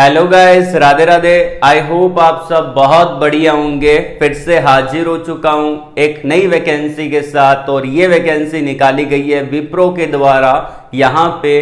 Hello guys, Radhe Radhe. I hope आप सब बहुत बढ़िया होंगे। फिर से हाजिर हो चुका हूं एक नई वैकेंसी के साथ, और ये वैकेंसी निकाली गई है विप्रो के द्वारा। यहाँ पे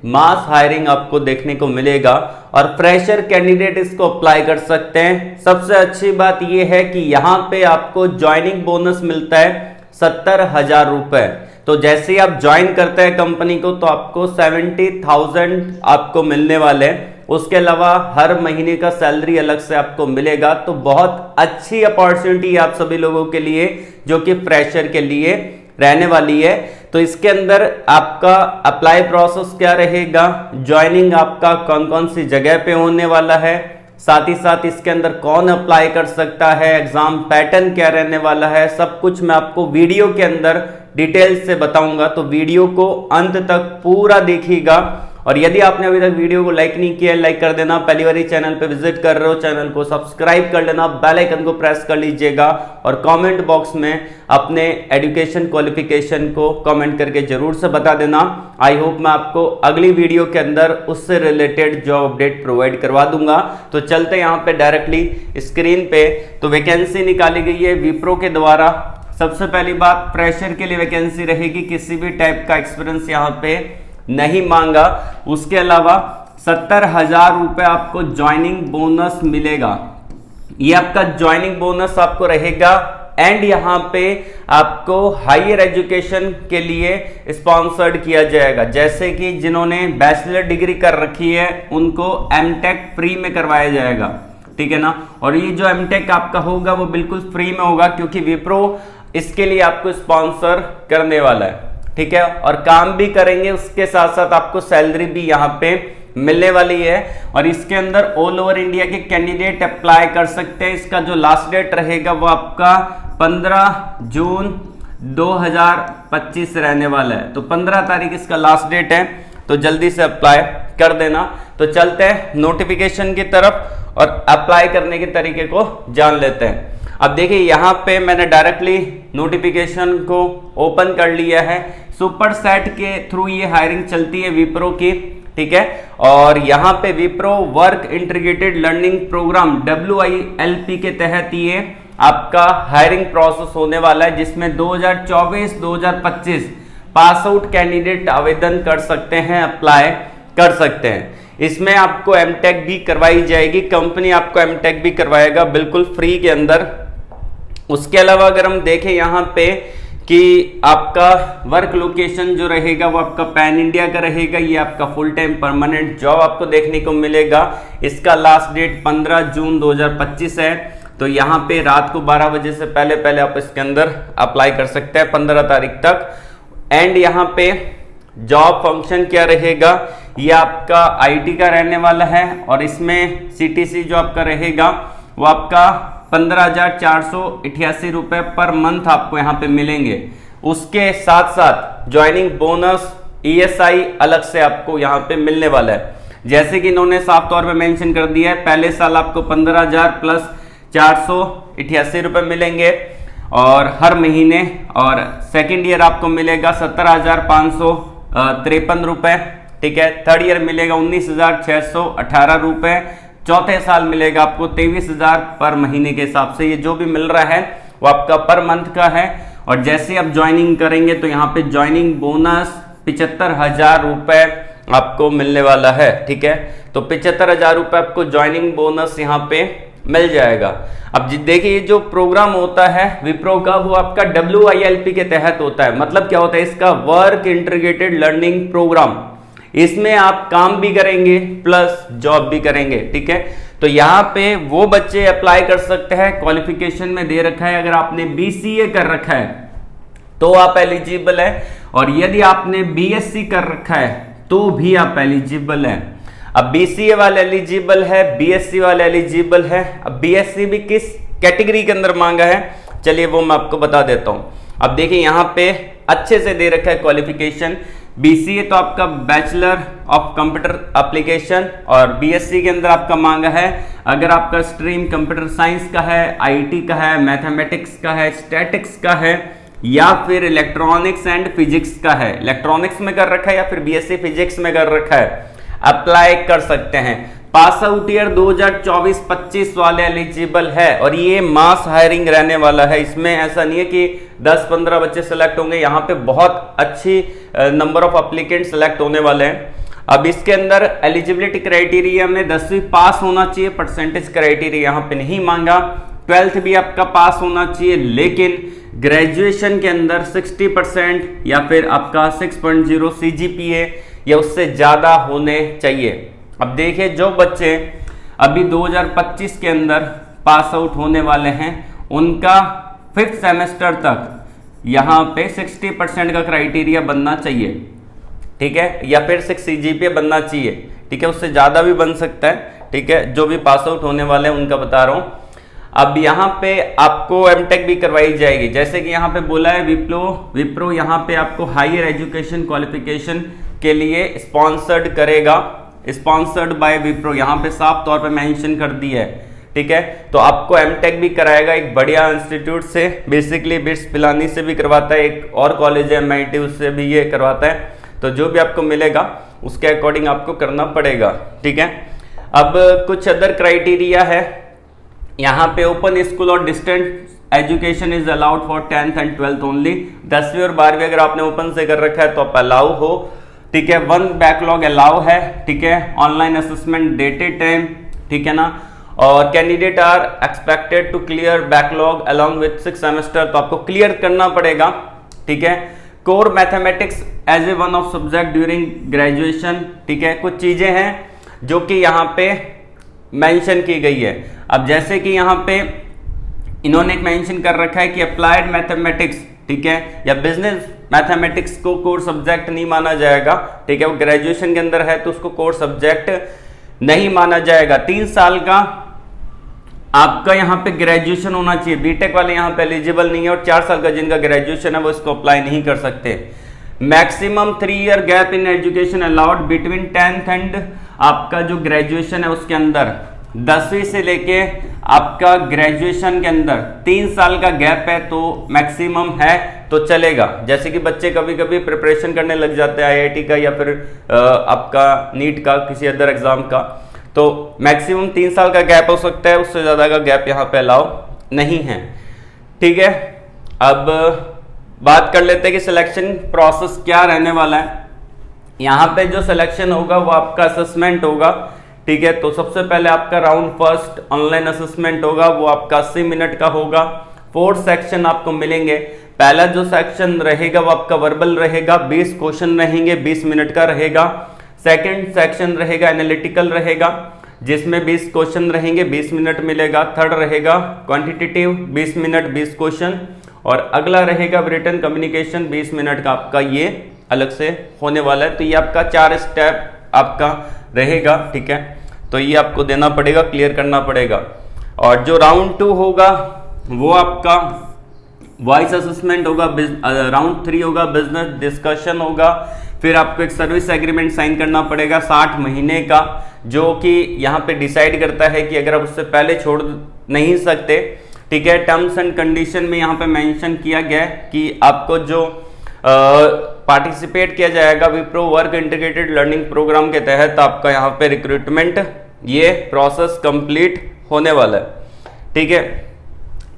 मास हायरिंग आपको देखने को मिलेगा और फ्रेशर कैंडिडेट इसको अप्लाई कर सकते हैं। सबसे अच्छी बात ये है कि यहाँ पे आपको ज्वाइनिंग बोनस मिलता है 70,000 रुपए। तो जैसे ही आप ज्वाइन करते हैं कंपनी को तो आपको 70,000 आपको मिलने वाले हैं। उसके अलावा हर महीने का सैलरी अलग से आपको मिलेगा। तो बहुत अच्छी अपॉर्चुनिटी आप सभी लोगों के लिए जो कि फ्रेशर के लिए रहने वाली है। तो इसके अंदर आपका अप्लाई प्रोसेस क्या रहेगा, ज्वाइनिंग आपका कौन कौन सी जगह पे होने वाला है, साथ ही साथ इसके अंदर कौन अप्लाई कर सकता है, एग्जाम पैटर्न क्या रहने वाला है, सब कुछ मैं आपको वीडियो के अंदर डिटेल से बताऊंगा। तो वीडियो को अंत तक पूरा देखिएगा। और यदि आपने अभी तक वीडियो को लाइक नहीं किया, लाइक कर देना। पहली बार चैनल पे विजिट कर रहे हो, चैनल को सब्सक्राइब कर लेना, बेल आइकन को प्रेस कर लीजिएगा और कमेंट बॉक्स में अपने एजुकेशन क्वालिफिकेशन को कमेंट करके जरूर से बता देना। आई होप मैं आपको अगली वीडियो के अंदर उससे रिलेटेड जॉब अपडेट प्रोवाइड करवा दूंगा। तो चलते यहाँ पे डायरेक्टली स्क्रीन पे। तो वैकेंसी निकाली गई है विप्रो के द्वारा। सबसे पहली बात, फ्रेशर के लिए वैकेंसी रहेगी, किसी भी टाइप का एक्सपीरियंस यहाँ पे नहीं मांगा। उसके अलावा 70,000 रुपए आपको ज्वाइनिंग बोनस मिलेगा। ये आपका ज्वाइनिंग बोनस आपको रहेगा। एंड यहाँ पे आपको हायर एजुकेशन के लिए स्पॉन्सर्ड किया जाएगा। जैसे कि जिन्होंने बैचलर डिग्री कर रखी है उनको एमटेक फ्री में करवाया जाएगा, ठीक है ना। और ये जो एमटेक आपका होगा वो बिल्कुल फ्री में होगा, क्योंकि विप्रो इसके लिए आपको स्पॉन्सर करने वाला है, ठीक है। और काम भी करेंगे, उसके साथ साथ आपको सैलरी भी यहाँ पे मिलने वाली है। और इसके अंदर ऑल ओवर इंडिया के कैंडिडेट अप्लाई कर सकते हैं। इसका जो लास्ट डेट रहेगा वो आपका 15 जून 2025 रहने वाला है। तो 15 तारीख इसका लास्ट डेट है, तो जल्दी से अप्लाई कर देना। तो चलते हैं नोटिफिकेशन की तरफ और अप्लाई करने के तरीके को जान लेते हैं। अब देखिए यहाँ पे मैंने डायरेक्टली नोटिफिकेशन को ओपन कर लिया है। सुपर सेट के थ्रू ये हायरिंग चलती है विप्रो की, ठीक है। और यहाँ पे Wipro work integrated learning programme WILP के तहत ये आपका हायरिंग प्रोसेस होने वाला है, जिसमें 2024-2025 पास आउट कैंडिडेट आवेदन कर सकते हैं, अप्लाई कर सकते हैं। इसमें आपको एमटेक भी करवाई जाएगी, कंपनी आपको एमटेक भी करवाएगा बिल्कुल फ्री के अंदर। उसके अलावा अगर हम देखें यहाँ पे कि आपका वर्क लोकेशन जो रहेगा वो आपका पैन इंडिया का रहेगा। ये आपका फुल टाइम परमानेंट जॉब आपको देखने को मिलेगा। इसका लास्ट डेट 15 जून 2025 है। तो यहाँ पे रात को 12 बजे से पहले पहले आप इसके अंदर अप्लाई कर सकते हैं 15 तारीख तक। एंड यहाँ पे जॉब फंक्शन क्या रहेगा, ये आपका IT का रहने वाला है। और इसमें CTC जो आपका रहेगा वो आपका 15,488 रुपए पर मंथ आपको यहाँ पे मिलेंगे। उसके साथ साथ ज्वाइनिंग बोनस ESI अलग से आपको यहाँ पे मिलने वाला है। जैसे कि इन्होंने साफ तौर पे मेंशन कर दिया है, पहले साल आपको 15,000 प्लस 488 रुपए मिलेंगे और हर महीने। और सेकेंड ईयर आपको मिलेगा 17,553 रुपए, ठीक है। थर्ड ईयर मिलेगा 19,618 रुपए। चौथे साल मिलेगा आपको 23,000 पर महीने के हिसाब से। ये जो भी मिल रहा है वो आपका पर मंथ का है। और जैसे आप ज्वाइनिंग करेंगे तो यहाँ पे ज्वाइनिंग बोनस 75,000 रुपए आपको मिलने वाला है, ठीक है। तो 75,000 रुपए आपको ज्वाइनिंग बोनस यहाँ पे मिल जाएगा। अब देखिए, जो प्रोग्राम होता है विप्रो का वो आपका WILP के तहत होता है। मतलब क्या होता है इसका, वर्क इंटीग्रेटेड लर्निंग प्रोग्राम। इसमें आप काम भी करेंगे प्लस जॉब भी करेंगे, ठीक है। तो यहाँ पे वो बच्चे अप्लाई कर सकते हैं। क्वालिफिकेशन में दे रखा है, अगर आपने BCA कर रखा है तो आप एलिजिबल है, और यदि आपने BSc कर रखा है तो भी आप एलिजिबल है। अब BCA वाले एलिजिबल है, BSc वाले एलिजिबल है। अब BSc भी किस कैटेगरी के अंदर मांगा है, चलिए वो मैं आपको बता देता हूं। अब देखिए यहाँ पे अच्छे से दे रखा है क्वालिफिकेशन। BCA तो आपका बैचलर ऑफ कंप्यूटर एप्लीकेशन, और BSc के अंदर आपका मांगा है अगर आपका स्ट्रीम कंप्यूटर साइंस का है, IT का है, मैथमेटिक्स का है, स्टैटिक्स का है, या फिर इलेक्ट्रॉनिक्स एंड फिजिक्स का है। इलेक्ट्रॉनिक्स में कर रखा है या फिर BSc फिजिक्स में कर रखा है, अप्लाई कर सकते हैं। पास आउट ईयर 2024-25 वाले एलिजिबल है और ये मास हायरिंग रहने वाला है। इसमें ऐसा नहीं है कि 10-15 बच्चे सेलेक्ट होंगे, यहाँ पे बहुत अच्छी नंबर ऑफ एप्लीकेंट सेलेक्ट होने वाले हैं। अब इसके अंदर एलिजिबिलिटी क्राइटेरिया में 10वीं पास होना चाहिए, परसेंटेज क्राइटेरिया यहाँ पे नहीं मांगा। 12th भी आपका पास होना चाहिए, लेकिन ग्रेजुएशन के अंदर 60% या फिर आपका 6.0 CGPA या उससे ज्यादा होने चाहिए। अब देखिए जो बच्चे अभी 2025 के अंदर पास आउट होने वाले हैं उनका 5th सेमेस्टर तक यहाँ पे 60% का क्राइटेरिया बनना चाहिए, ठीक है, या फिर 6 CGPA बनना चाहिए, ठीक है, उससे ज़्यादा भी बन सकता है, ठीक है, जो भी पास आउट होने वाले हैं उनका बता रहा हूँ। अब यहाँ पे आपको एमटेक भी करवाई जाएगी, जैसे कि यहाँ पे बोला है विप्रो यहाँ पे आपको हायर एजुकेशन क्वालिफिकेशन के लिए स्पॉन्सर्ड करेगा, स्पॉन्सर्ड बाय विप्रो, यहाँ पे साफ तौर पे मेंशन कर दिया है, ठीक है। तो आपको एमटेक भी कराएगा एक बढ़िया इंस्टीट्यूट से, बेसिकली बिट्स पिलानी से भी करवाता है, एक और कॉलेज है MIT उससे भी ये करवाता है। तो जो भी आपको मिलेगा उसके अकॉर्डिंग आपको करना पड़ेगा, ठीक है। अब कुछ अदर क्राइटेरिया है यहाँ पे, ओपन स्कूल और distant education is allowed for 10th and 12th only. 10वीं और 12वीं अगर आपने ओपन से कर रखा है तो आप अलाउ हो, ठीक है। 1 बैकलॉग अलाउ है, ठीक है। ऑनलाइन असेसमेंट डेटेड टाइम, ठीक है ना। और candidate are expected to clear backlog along with 6 semester, तो आपको क्लियर करना पड़ेगा, ठीक है। Core mathematics as a one of subject during graduation, ठीक है। कुछ चीजें हैं जो कि यहाँ पे मेंशन की गई है। अब जैसे कि यहाँ पे इन्होंने मेंशन कर रखा है कि अप्लाइड मैथमेटिक्स, ठीक है, या बिजनेस मैथमेटिक्स को कोर सब्जेक्ट नहीं माना जाएगा, ठीक है। वो ग्रेजुएशन के अंदर है तो उसको कोर सब्जेक्ट नहीं माना जाएगा। 3 साल का आपका यहाँ पे ग्रेजुएशन होना चाहिए, बीटेक वाले यहाँ पे एलिजिबल नहीं है, और 4 साल का जिनका ग्रेजुएशन है वो इसको अप्लाई नहीं कर सकते। Maximum 3 year gap in education allowed between 10th and आपका जो ग्रेजुएशन है उसके अंदर 10वीं से लेके आपका ग्रेजुएशन के अंदर 3 साल का गैप है तो मैक्सिमम है तो चलेगा। जैसे कि बच्चे कभी कभी प्रिपरेशन करने लग जाते हैं IIT का या फिर आपका नीट का किसी अदर एग्जाम का, तो मैक्सिमम 3 साल का गैप हो सकता है, उससे ज़्यादा का गैप यहाँ पे अलाउ नहीं है, ठीक है। अब बात कर लेते हैं कि सिलेक्शन प्रोसेस क्या रहने वाला है। यहाँ पे जो सिलेक्शन होगा वो आपका असेसमेंट होगा, ठीक है। तो सबसे पहले आपका राउंड फर्स्ट ऑनलाइन असेसमेंट होगा, वो आपका 80 मिनट का होगा। 4 सेक्शन आपको मिलेंगे। पहला जो सेक्शन रहेगा वो आपका वर्बल रहेगा, 20 क्वेश्चन रहेंगे, 20 मिनट का रहेगा। सेकंड सेक्शन रहेगा एनालिटिकल रहेगा, जिसमें 20 क्वेश्चन रहेंगे, 20 मिनट मिलेगा। थर्ड रहेगा क्वांटिटेटिव, 20 मिनट 20 क्वेश्चन, और अगला रहेगा रिटन कम्युनिकेशन, 20 मिनट का आपका ये अलग से होने वाला है। तो ये आपका 4 स्टेप आपका रहेगा, ठीक है। तो ये आपको देना पड़ेगा, क्लियर करना पड़ेगा। और जो राउंड 2 होगा वो आपका वॉइस असेसमेंट होगा, राउंड 3 होगा बिजनेस डिस्कशन होगा। फिर आपको एक सर्विस एग्रीमेंट साइन करना पड़ेगा 60 महीने का, जो कि यहाँ पे डिसाइड करता है कि अगर आप उससे पहले छोड़ नहीं सकते, ठीक है। टर्म्स एंड कंडीशन में यहाँ पे मेंशन किया गया है कि आपको जो पार्टिसिपेट किया जाएगा Wipro work integrated learning programme के तहत, आपका यहाँ पे रिक्रूटमेंट ये प्रोसेस कंप्लीट होने वाला है, ठीक है।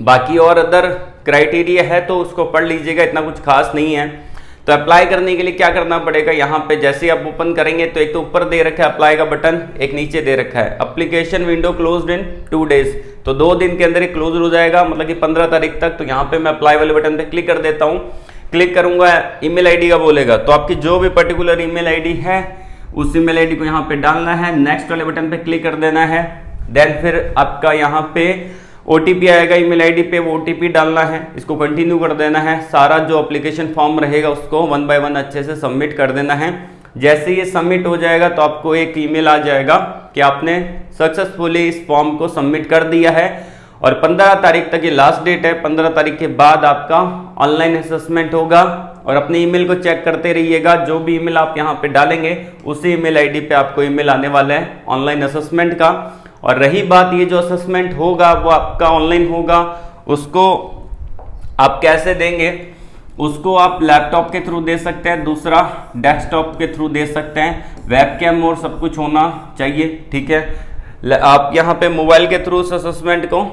बाकी और अदर क्राइटेरिया है तो उसको पढ़ लीजिएगा, इतना कुछ खास नहीं है। तो अप्लाई करने के लिए क्या करना पड़ेगा, यहाँ पे जैसे आप ओपन करेंगे तो एक तो ऊपर दे रखा है अप्लाई का बटन, एक नीचे दे रखा है एप्लीकेशन विंडो क्लोज्ड इन 2 डेज, तो 2 दिन के अंदर ये क्लोज हो जाएगा, मतलब कि 15 तारीख तक। तो यहाँ पे मैं अप्लाई वाले बटन पे क्लिक कर देता हूँ। क्लिक करूंगा, ईमेल आईडी का बोलेगा, तो आपकी जो भी पर्टिकुलर ईमेल आईडी है उस ईमेल आईडी को यहाँ पे डालना है, नेक्स्ट वाले बटन पे क्लिक कर देना है। देन फिर आपका यहाँ पे OTP आएगा ईमेल आईडी पे, वो OTP डालना है, इसको कंटिन्यू कर देना है। सारा जो एप्लीकेशन फॉर्म रहेगा उसको 1 बाय 1 अच्छे से सबमिट कर देना है। जैसे ये सबमिट हो जाएगा तो आपको एक ईमेल आ जाएगा कि आपने सक्सेसफुली इस फॉर्म को सबमिट कर दिया है, और 15 तारीख तक ये लास्ट डेट है। 15 तारीख के बाद आपका ऑनलाइन असेसमेंट होगा, और अपने ईमेल को चेक करते रहिएगा, जो भी ईमेल आप यहाँ पे डालेंगे उसी ईमेल आईडी पे आपको ईमेल आने वाला है ऑनलाइन असेसमेंट का। और रही बात ये जो असेसमेंट होगा वो आपका ऑनलाइन होगा, उसको आप कैसे देंगे, उसको आप लैपटॉप के थ्रू दे सकते हैं, दूसरा डेस्कटॉप के थ्रू दे सकते हैं। वेबकैम और सब कुछ होना चाहिए, ठीक है। आप यहाँ पे मोबाइल के थ्रू उस असेसमेंट को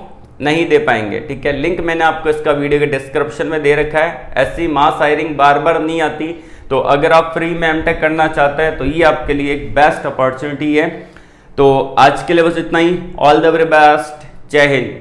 नहीं दे पाएंगे, ठीक है। लिंक मैंने आपको इसका वीडियो के डिस्क्रिप्शन में दे रखा है। ऐसी मास हायरिंग बार बार नहीं आती, तो अगर आप फ्री में एमटेक करना चाहते हैं तो ये आपके लिए एक बेस्ट अपॉर्चुनिटी है। तो आज के लिए बस इतना ही। All the very best. Jai Hind.